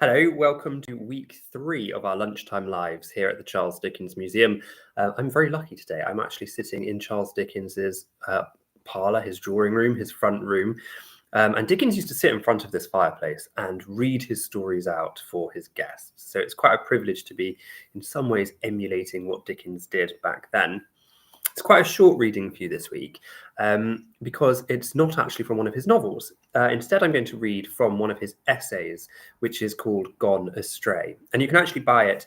Hello, welcome to week 3 of our Lunchtime Lives here at the Charles Dickens Museum. I'm very lucky today. I'm actually sitting in Charles Dickens's parlour, his drawing room, his front room. And Dickens used to sit in front of this fireplace and read his stories out for his guests. So it's quite a privilege to be, in some ways, emulating what Dickens did back then. It's quite a short reading for you this week because it's not actually from one of his novels. Instead, I'm going to read from one of his essays, which is called Gone Astray. And you can actually buy it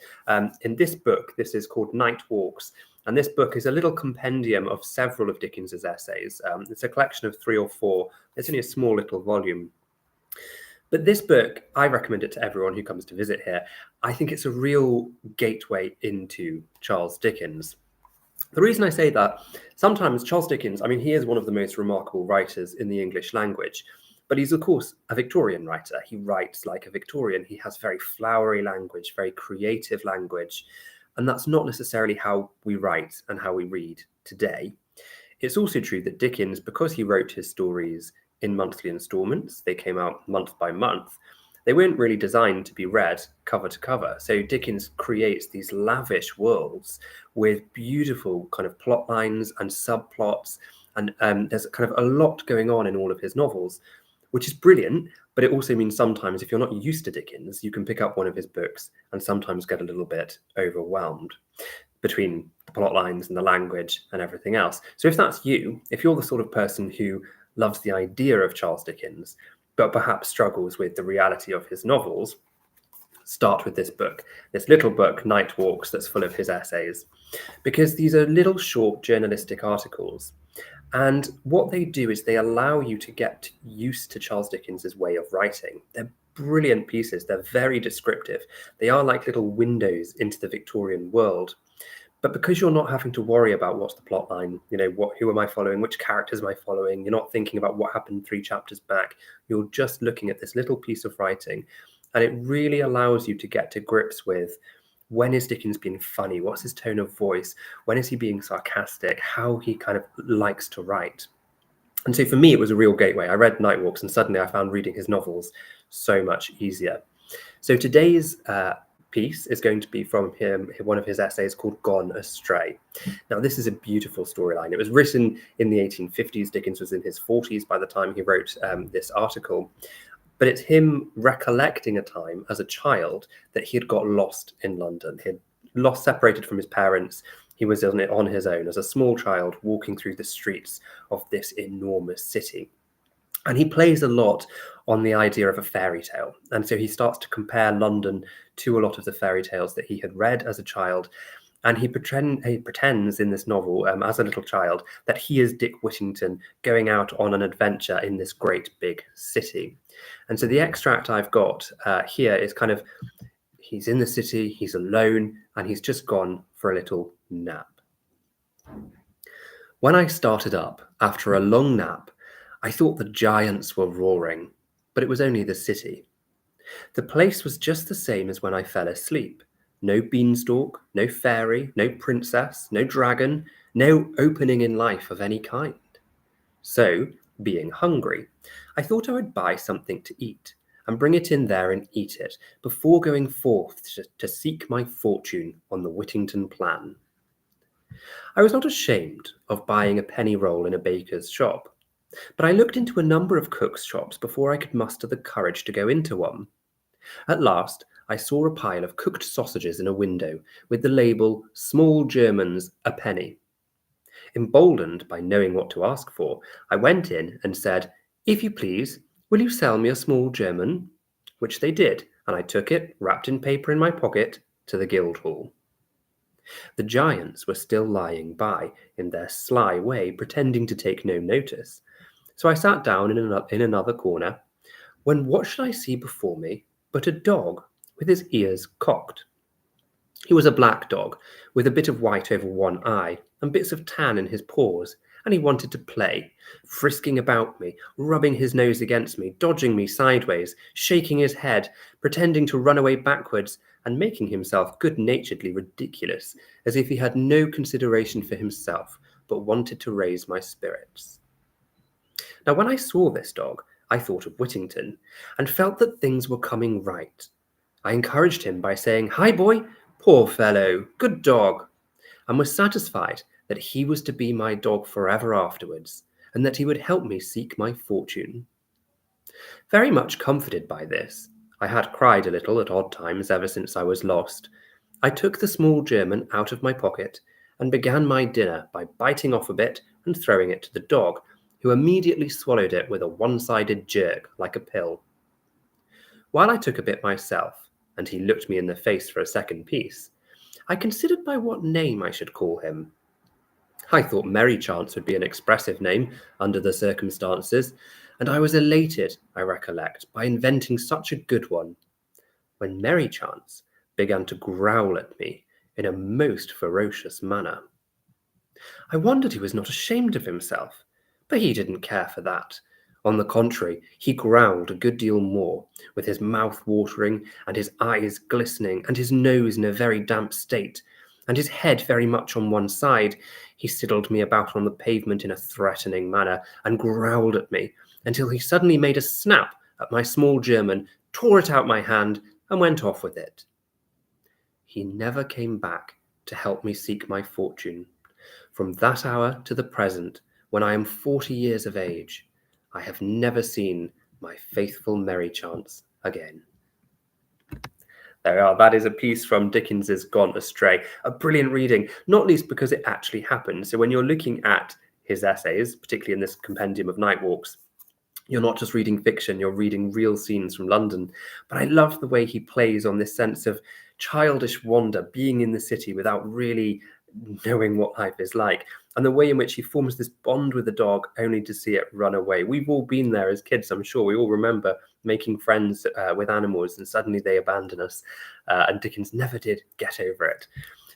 in this book. This is called Night Walks. And this book is a little compendium of several of Dickens's essays. It's a collection of 3 or 4. It's only a small little volume. But this book, I recommend it to everyone who comes to visit here. I think it's a real gateway into Charles Dickens. The reason I say that, sometimes Charles Dickens, he is one of the most remarkable writers in the English language, but he's, of course, a Victorian writer. He writes like a Victorian. He has very flowery language, very creative language, and that's not necessarily how we write and how we read today. It's also true that Dickens, because he wrote his stories in monthly installments, they came out month by month, they weren't really designed to be read cover to cover. So Dickens creates these lavish worlds with beautiful kind of plot lines and subplots. And there's kind of a lot going on in all of his novels, which is brilliant. But it also means sometimes if you're not used to Dickens, you can pick up one of his books and sometimes get a little bit overwhelmed between the plot lines and the language and everything else. So if that's you, if you're the sort of person who loves the idea of Charles Dickens, but perhaps struggles with the reality of his novels, start with this book, this little book, Night Walks, that's full of his essays, because these are little short journalistic articles. And what they do is they allow you to get used to Charles Dickens's way of writing. They're brilliant pieces. They're very descriptive. They are like little windows into the Victorian world. But because you're not having to worry about what's the plot line, who am I following, which characters am I following, you're not thinking about what happened 3 chapters back, you're just looking at this little piece of writing, and it really allows you to get to grips with when is Dickens being funny, what's his tone of voice, when is he being sarcastic, how he kind of likes to write. And so for me, it was a real gateway. I read Night Walks and suddenly I found reading his novels so much easier. So today's piece is going to be from him, one of his essays called Gone Astray. Now, this is a beautiful storyline. It was written in the 1850s. Dickens was in his 40s by the time he wrote this article. But it's him recollecting a time as a child that he had got lost in London. He had separated from his parents. He was on his own as a small child walking through the streets of this enormous city. And he plays a lot on the idea of a fairy tale. And so he starts to compare London to a lot of the fairy tales that he had read as a child. And he pretends in this novel, as a little child, that he is Dick Whittington going out on an adventure in this great big city. And so the extract I've got here is kind of, he's in the city, he's alone, and he's just gone for a little nap. When I started up after a long nap, I thought the giants were roaring, but it was only the city. The place was just the same as when I fell asleep. No beanstalk, no fairy, no princess, no dragon, no opening in life of any kind. So, being hungry, I thought I would buy something to eat and bring it in there and eat it before going forth to seek my fortune on the Whittington plan. I was not ashamed of buying a penny roll in a baker's shop, but I looked into a number of cooks' shops before I could muster the courage to go into one. At last, I saw a pile of cooked sausages in a window with the label, "Small Germans, a penny." Emboldened by knowing what to ask for, I went in and said, "If you please, will you sell me a small German?" Which they did, and I took it, wrapped in paper in my pocket, to the Guildhall. The giants were still lying by, in their sly way, pretending to take no notice. So I sat down in another corner, when what should I see before me but a dog with his ears cocked. He was a black dog, with a bit of white over one eye and bits of tan in his paws, and he wanted to play, frisking about me, rubbing his nose against me, dodging me sideways, shaking his head, pretending to run away backwards, and making himself good-naturedly ridiculous, as if he had no consideration for himself, but wanted to raise my spirits. Now, when I saw this dog, I thought of Whittington, and felt that things were coming right. I encouraged him by saying, "Hi, boy, poor fellow, good dog," and was satisfied that he was to be my dog forever afterwards, and that he would help me seek my fortune. Very much comforted by this, I had cried a little at odd times ever since I was lost. I took the small German out of my pocket and began my dinner by biting off a bit and throwing it to the dog, who immediately swallowed it with a one-sided jerk like a pill. While I took a bit myself, and he looked me in the face for a second piece, I considered by what name I should call him. I thought Merry Chance would be an expressive name under the circumstances, and I was elated, I recollect, by inventing such a good one, when Merry Chance began to growl at me in a most ferocious manner. I wondered he was not ashamed of himself, but he didn't care for that. On the contrary, he growled a good deal more, with his mouth watering, and his eyes glistening, and his nose in a very damp state, and his head very much on one side. He sidled me about on the pavement in a threatening manner, and growled at me, until he suddenly made a snap at my small German, tore it out my hand, and went off with it. He never came back to help me seek my fortune. From that hour to the present, when I am 40 years of age, I have never seen my faithful Merry Chance again. There we are. That is a piece from Dickens's Gone Astray. A brilliant reading, not least because it actually happened. So when you're looking at his essays, particularly in this compendium of Night Walks, you're not just reading fiction, you're reading real scenes from London. But I love the way he plays on this sense of childish wonder, being in the city without really knowing what life is like, and the way in which he forms this bond with the dog only to see it run away. We've all been there as kids, I'm sure. We all remember making friends with animals and suddenly they abandon us, and Dickens never did get over it.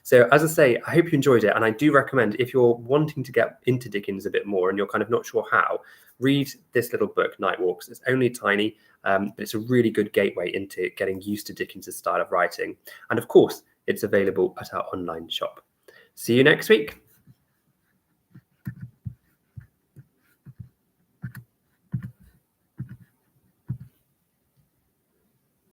So as I say, I hope you enjoyed it, and I do recommend, if you're wanting to get into Dickens a bit more and you're kind of not sure how, read this little book, Night Walks. It's only tiny, but it's a really good gateway into getting used to Dickens' style of writing. And of course, it's available at our online shop. See you next week.